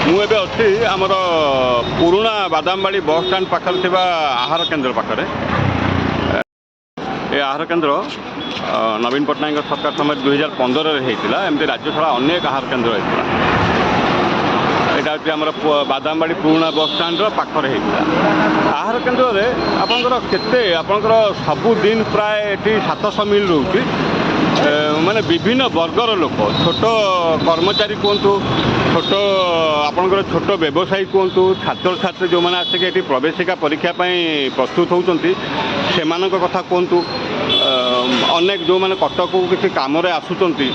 ମୁଁ ଏବେ ଅଛି ଆମର ପୁରୁଣା ବାଦାମବାଡ଼ି ବସ୍ ଷ୍ଟାଣ୍ଡ ପାଖରେ ଥିବା ଆହାର କେନ୍ଦ୍ର ପାଖରେ। ଏ ଆହାର କେନ୍ଦ୍ର ନବୀନ ପଟ୍ଟନାୟକ ସରକାର ସମୟରେ 2015ରେ ହେଇଥିଲା। ଏମିତି ରାଜ୍ୟ ସାରା ଅନେକ ଆହାର କେନ୍ଦ୍ର ହେଇଥିଲା। ଏଇଟା ହେଉଛି ଆମର ବାଦାମବାଡ଼ି ପୁରୁଣା ବସ୍ ଷ୍ଟାଣ୍ଡର ପାଖରେ ହେଇଥିଲା। ଆହାର କେନ୍ଦ୍ରରେ ଆପଣଙ୍କର ସବୁଦିନ ପ୍ରାୟ ଏଠି 700 ମିଲ୍ ରହୁଛି। ମାନେ ବିଭିନ୍ନ ବର୍ଗର ଲୋକ, ଛୋଟ କର୍ମଚାରୀ କୁହନ୍ତୁ, ଆପଣଙ୍କର ଛୋଟ ବ୍ୟବସାୟୀ କୁହନ୍ତୁ, ଛାତ୍ରଛାତ୍ରୀ ଯେଉଁମାନେ ଆସିକି ଏଠି ପ୍ରବେଶିକା ପରୀକ୍ଷା ପାଇଁ ପ୍ରସ୍ତୁତ ହେଉଛନ୍ତି ସେମାନଙ୍କ କଥା କୁହନ୍ତୁ, ଅନେକ ଯେଉଁମାନେ କଟକକୁ କିଛି କାମରେ ଆସୁଛନ୍ତି,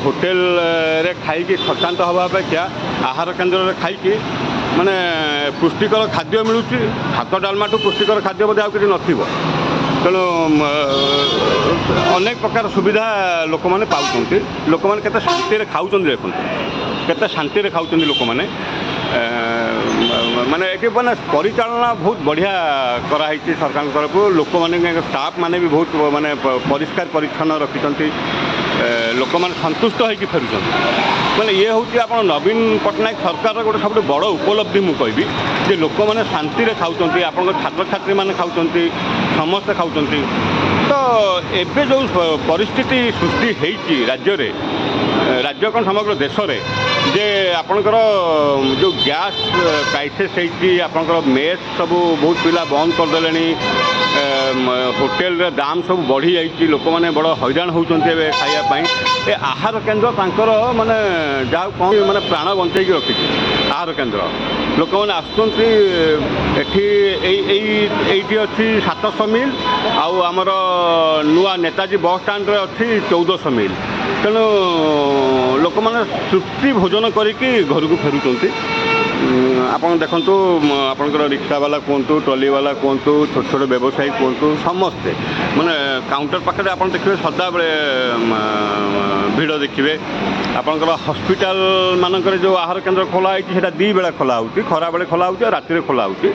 ହୋଟେଲରେ ଖାଇକି ଖର୍ଚ୍ଚାନ୍ତ ହେବା ଅପେକ୍ଷା ଆହାର କେନ୍ଦ୍ରରେ ଖାଇକି ମାନେ ପୁଷ୍ଟିକର ଖାଦ୍ୟ ମିଳୁଛି। ଭାତ ଡାଲମାଠୁ ପୁଷ୍ଟିକର ଖାଦ୍ୟ ବୋଧେ ଆଉ କିଛି ନଥିବ। ତେଣୁ ଅନେକ ପ୍ରକାର ସୁବିଧା ଲୋକମାନେ ପାଉଛନ୍ତି। ଲୋକମାନେ କେତେ ଶାନ୍ତିରେ ଖାଉଛନ୍ତି, ଦେଖନ୍ତୁ କେତେ ଶାନ୍ତିରେ ଖାଉଛନ୍ତି ଲୋକମାନେ। ମାନେ ଏଠି ମାନେ ପରିଚାଳନା ବହୁତ ବଢ଼ିଆ କରାହେଇଛି ସରକାରଙ୍କ ତରଫରୁ। ଲୋକମାନେ ଷ୍ଟାଫ୍ ମାନେ ବି ବହୁତ ମାନେ ପରିଷ୍କାର ପରିଚ୍ଛନ୍ନ ରଖିଛନ୍ତି। ଲୋକମାନେ ସନ୍ତୁଷ୍ଟ ହୋଇକି ଫେରୁଛନ୍ତି। ମାନେ ଇଏ ହେଉଛି ଆପଣ ନବୀନ ପଟ୍ଟନାୟକ ସରକାରର ଗୋଟେ ସବୁଠୁ ବଡ଼ ଉପଲବ୍ଧି ମୁଁ କହିବି, ଯେ ଲୋକମାନେ ଶାନ୍ତିରେ ଖାଉଛନ୍ତି, ଆପଣଙ୍କ ଛାତ୍ରଛାତ୍ରୀମାନେ ଖାଉଛନ୍ତି, ସମସ୍ତେ ଖାଉଛନ୍ତି। ତ ଏବେ ଯେଉଁ ପରିସ୍ଥିତି ସୃଷ୍ଟି ହେଇଛି ରାଜ୍ୟ କ'ଣ ସମଗ୍ର ଦେଶରେ, ଯେ ଆପଣଙ୍କର ଯେଉଁ ଗ୍ୟାସ୍ କ୍ରାଇସିସ୍ ହେଇଛି, ଆପଣଙ୍କର ମେସ୍ ସବୁ ବହୁତ ପିଲା ବନ୍ଦ କରିଦେଲେଣି, ହୋଟେଲରେ ଦାମ୍ ସବୁ ବଢ଼ିଯାଇଛି, ଲୋକମାନେ ବଡ଼ ହଇରାଣ ହେଉଛନ୍ତି ଏବେ ଖାଇବା ପାଇଁ। ଏ ଆହାର କେନ୍ଦ୍ର ତାଙ୍କର ମାନେ ଯାହାକୁ କ'ଣ ମାନେ ପ୍ରାଣ ବଞ୍ଚେଇକି ରଖିଛି ଆହାର କେନ୍ଦ୍ର। ଲୋକମାନେ ଆସୁଛନ୍ତି ଏଠି, ଏଇଠି ଅଛି 700 ମିଲ୍, ଆଉ ଆମର ନୂଆ ନେତାଜୀ ବସ୍ ଷ୍ଟାଣ୍ଡରେ ଅଛି 1400 ମିଲ୍। ତେଣୁ ଲୋକମାନେ ତୃପ୍ତି ଭୋଜନ କରିକି ଘରକୁ ଫେରୁଛନ୍ତି। ଆପଣ ଦେଖନ୍ତୁ, ଆପଣଙ୍କର ରିକ୍ସାବାଲା କୁହନ୍ତୁ, ଟ୍ରଲିବାଲା କୁହନ୍ତୁ, ଛୋଟ ଛୋଟ ବ୍ୟବସାୟୀ କୁହନ୍ତୁ, ସମସ୍ତେ ମାନେ କାଉଣ୍ଟର ପାଖରେ ଆପଣ ଦେଖିବେ ସଦାବେଳେ ଭିଡ଼ ଦେଖିବେ। ଆପଣଙ୍କର ହସ୍ପିଟାଲ ମାନଙ୍କରେ ଯେଉଁ ଆହାର କେନ୍ଦ୍ର ଖୋଲା ହେଇଛି ସେଇଟା 2 ବେଳା ଖୋଲା ହେଉଛି, ଖରାବେଳେ ଖୋଲା ହେଉଛି ଆଉ ରାତିରେ ଖୋଲା ହେଉଛି।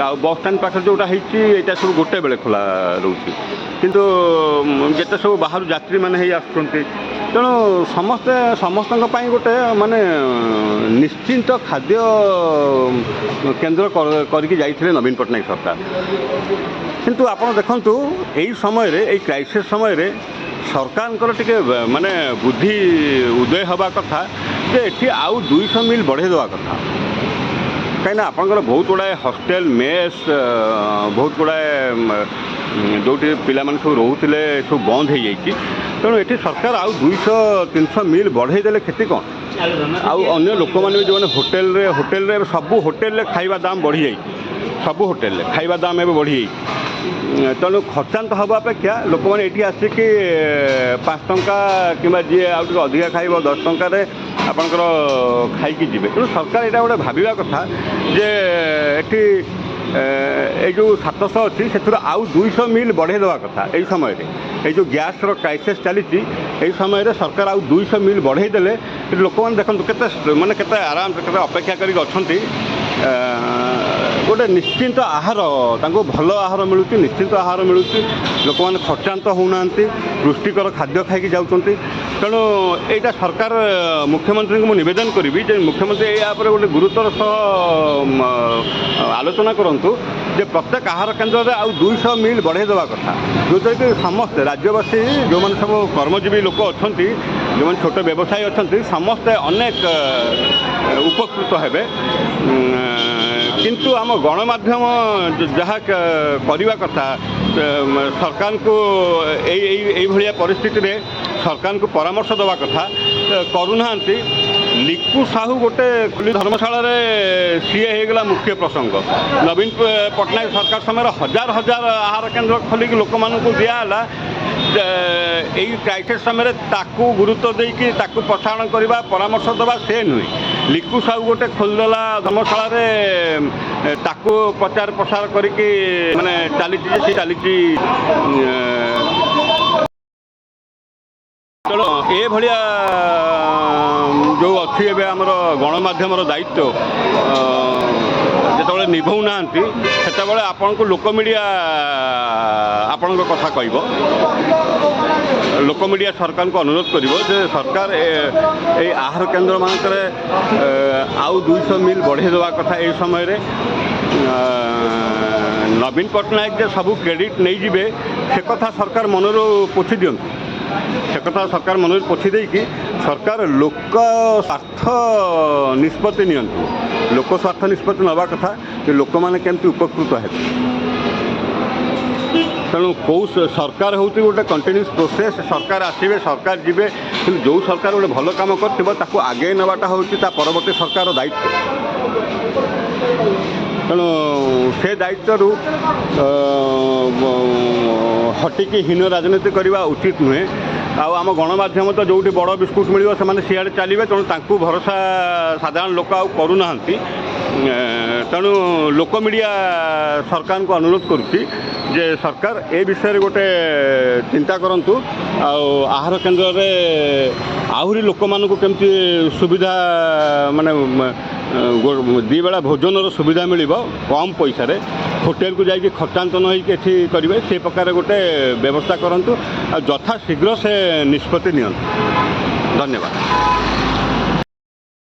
ଆଉ ବସ୍ ଷ୍ଟାଣ୍ଡ ପାଖରେ ଯେଉଁଟା ହେଇଛି ଏଇଟା ସବୁ ଗୋଟେ ବେଳେ ଖୋଲା ରହୁଛି। କିନ୍ତୁ ଯେତେ ସବୁ ବାହାରୁ ଯାତ୍ରୀମାନେ ହେଇ ଆସୁଛନ୍ତି, ତେଣୁ ସମସ୍ତଙ୍କ ପାଇଁ ଗୋଟେ ମାନେ ନିଶ୍ଚିନ୍ତ ଖାଦ୍ୟ କେନ୍ଦ୍ର କରିକି ଯାଇଥିଲେ ନବୀନ ପଟ୍ଟନାୟକ ସରକାର। କିନ୍ତୁ ଆପଣ ଦେଖନ୍ତୁ ଏଇ ସମୟରେ, ଏଇ କ୍ରାଇସିସ୍ ସମୟରେ ସରକାରଙ୍କର ଟିକେ ମାନେ ବୁଦ୍ଧି ଉଦୟ ହେବା କଥା ଯେ ଏଠି ଆଉ 200 ମିଲ୍ ବଢ଼େଇ ଦେବା କଥା। କାହିଁକିନା ଆପଣଙ୍କର ବହୁତ ଗୁଡ଼ାଏ ହଷ୍ଟେଲ, ମେସ୍, ବହୁତ ଗୁଡ଼ାଏ ଯେଉଁଠି ପିଲାମାନେ ସବୁ ରହୁଥିଲେ ସବୁ ବନ୍ଦ ହେଇଯାଇଛି। ତେଣୁ ଏଠି ସରକାର ଆଉ 200-300 ମିଲ୍ ବଢ଼େଇ ଦେଲେ କ୍ଷତି କ'ଣ? ଆଉ ଅନ୍ୟ ଲୋକମାନେ ବି ଯେଉଁମାନେ ହୋଟେଲରେ ସବୁ ହୋଟେଲରେ ଖାଇବା ଦାମ୍ ବଢ଼ିଯାଇଛି। ସବୁ ହୋଟେଲରେ ଖାଇବା ଦାମ୍ ଏବେ ବଢ଼ିଯାଇଛି। ତେଣୁ ଖର୍ଚ୍ଚାନ୍ତ ହେବା ଅପେକ୍ଷା ଲୋକମାନେ ଏଠି ଆସିକି 5 ଟଙ୍କା କିମ୍ବା ଯିଏ ଆଉ ଟିକେ ଅଧିକା ଖାଇବ 10 ଟଙ୍କାରେ ଆପଣଙ୍କର ଖାଇକି ଯିବେ। ତେଣୁ ସରକାର ଏଇଟା ଗୋଟେ ଭାବିବା କଥା ଯେ ଏଠି এই ଯେଉଁ 700 ଅଛି ସେଥିରୁ ଆଉ 200 ମିଲ୍ ବଢ଼େଇ ଦେବା କଥା। এই ସମୟରେ এই ଯେଉଁ ଗ୍ୟାସ୍ର କ୍ରାଇସିସ୍ ଚାଲିଛି, এই ସମୟରେ ସରକାର ଆଉ 200 ମିଲ୍ ବଢ଼େଇ ଦେଲେ ଲୋକମାନେ ଦେଖନ୍ତୁ କେତେ ଆରାମସେ କେତେ ଅପେକ୍ଷା କରିକି ଅଛନ୍ତି। ଗୋଟେ ନିଶ୍ଚିନ୍ତ ଆହାର, ତାଙ୍କୁ ଭଲ ଆହାର ମିଳୁଛି, ନିଶ୍ଚିନ୍ତ ଆହାର ମିଳୁଛି। ଲୋକମାନେ ଖର୍ଚ୍ଚାନ୍ତ ହେଉନାହାନ୍ତି, ପୁଷ୍ଟିକର ଖାଦ୍ୟ ଖାଇକି ଯାଉଛନ୍ତି। ତେଣୁ ଏଇଟା ସରକାର ମୁଖ୍ୟମନ୍ତ୍ରୀଙ୍କୁ ମୁଁ ନିବେଦନ କରିବି ଯେ ମୁଖ୍ୟମନ୍ତ୍ରୀ ଏହା ଉପରେ ଗୋଟେ ଗୁରୁତ୍ୱର ସହ ଆଲୋଚନା କରନ୍ତୁ ଯେ ପ୍ରତ୍ୟେକ ଆହାର କେନ୍ଦ୍ରରେ ଆଉ 200 ମିଲ୍ ବଢ଼େଇ ଦେବା କଥା। ଯେଉଁଥିରେ କି ସମସ୍ତେ ରାଜ୍ୟବାସୀ, ଯେଉଁମାନେ ସବୁ କର୍ମଜୀବୀ ଲୋକ ଅଛନ୍ତି, ଯେଉଁମାନେ ଛୋଟ ବ୍ୟବସାୟୀ ଅଛନ୍ତି, ସମସ୍ତେ ଅନେକ ଉପକୃତ ହେବେ। କିନ୍ତୁ ଆମ ଗଣମାଧ୍ୟମ ଯାହା କରିବା କଥା, ସରକାରଙ୍କୁ ଏଇଭଳିଆ ପରିସ୍ଥିତିରେ ସରକାରଙ୍କୁ ପରାମର୍ଶ ଦେବା କଥା କରୁନାହାନ୍ତି। ଲିକୁ ସାହୁ ଗୋଟେ ଧର୍ମଶାଳାରେ ସିଏ ହେଇଗଲା ମୁଖ୍ୟ ପ୍ରସଙ୍ଗ। ନବୀନ ପଟ୍ଟନାୟକ ସରକାର ସମୟରେ ହଜାର ଆହାର କେନ୍ଦ୍ର ଖୋଲିକି ଲୋକମାନଙ୍କୁ ଦିଆହେଲା। ଏଇ କ୍ରାଇସିସ୍ ସମୟରେ ତାକୁ ଗୁରୁତ୍ୱ ଦେଇକି ତାକୁ ପ୍ରସାରଣ କରିବା, ପରାମର୍ଶ ଦେବା ସେ ନୁହେଁ। ଲିକୁ ସାହୁ ଗୋଟେ ଖୋଲିଦେଲା ଧର୍ମଶାଳାରେ, ତାକୁ ପ୍ରଚାର ପ୍ରସାର କରିକି ମାନେ ଚାଲିଛି। ତେଣୁ ଏଭଳିଆ ଯେଉଁ ଅଛି ଏବେ ଆମର ଗଣମାଧ୍ୟମର ଦାୟିତ୍ୱ ଯେତେବେଳେ ନିଭଉନାହାନ୍ତି, ସେତେବେଳେ ଆପଣଙ୍କୁ ଲୋକ ମିଡ଼ିଆ ଆପଣଙ୍କ କଥା କହିବ। ଲୋକ ମିଡ଼ିଆ ସରକାରଙ୍କୁ ଅନୁରୋଧ କରିବ ଯେ ସରକାର ଏଇ ଆହାର କେନ୍ଦ୍ରମାନଙ୍କରେ आउ 200 मिल बढ़े देवा कथा ए समय रे नवीन पट्टनायक जे सब क्रेडिट नहीं जिबे से कथा सरकार मनर पोछि दियंतु से कथा सरकार मनर पोछि दे कि सरकार लोक स्वार्थ निष्पत्ति नियंतु लोक स्वार्थ निष्पत्ति नवा कथा कि लोक माने केमती उपकृत हेतु तेणु कौ सरकार हूँ गोटे कंटिन्यूस प्रोसेस सरकार आसवे सरकार जीवे कि जो सरकार गोटे भल कम कर आगे नवाटा हूँ परवर्ती सरकार दायित्व तेणु से दायित्व हटिकी हीन राजनीति करने उचित नुहे आम गणमाध्यम तो जो बड़ बिस्कुट मिले से सीआड़े चलिए तेणु तांकू भरोसा साधारण लोक आउ करूना तेणु लोक मीडिया सरकार को अनुरोध करुच्ची जे सरकार ए विषय गोटे चिंता करंतु आहार केन्द्र रे आहुरी लोक मानकु केमती सुविधा माने दी बेला भोजन सुविधा मिलिबो कम पैसा रे होटेल को जाइए खर्चांत न होती करेंगे से प्रकार गोटे व्यवस्था करंतु यथा शीघ्र से निष्पत्ति नियंतु। धन्यवाद।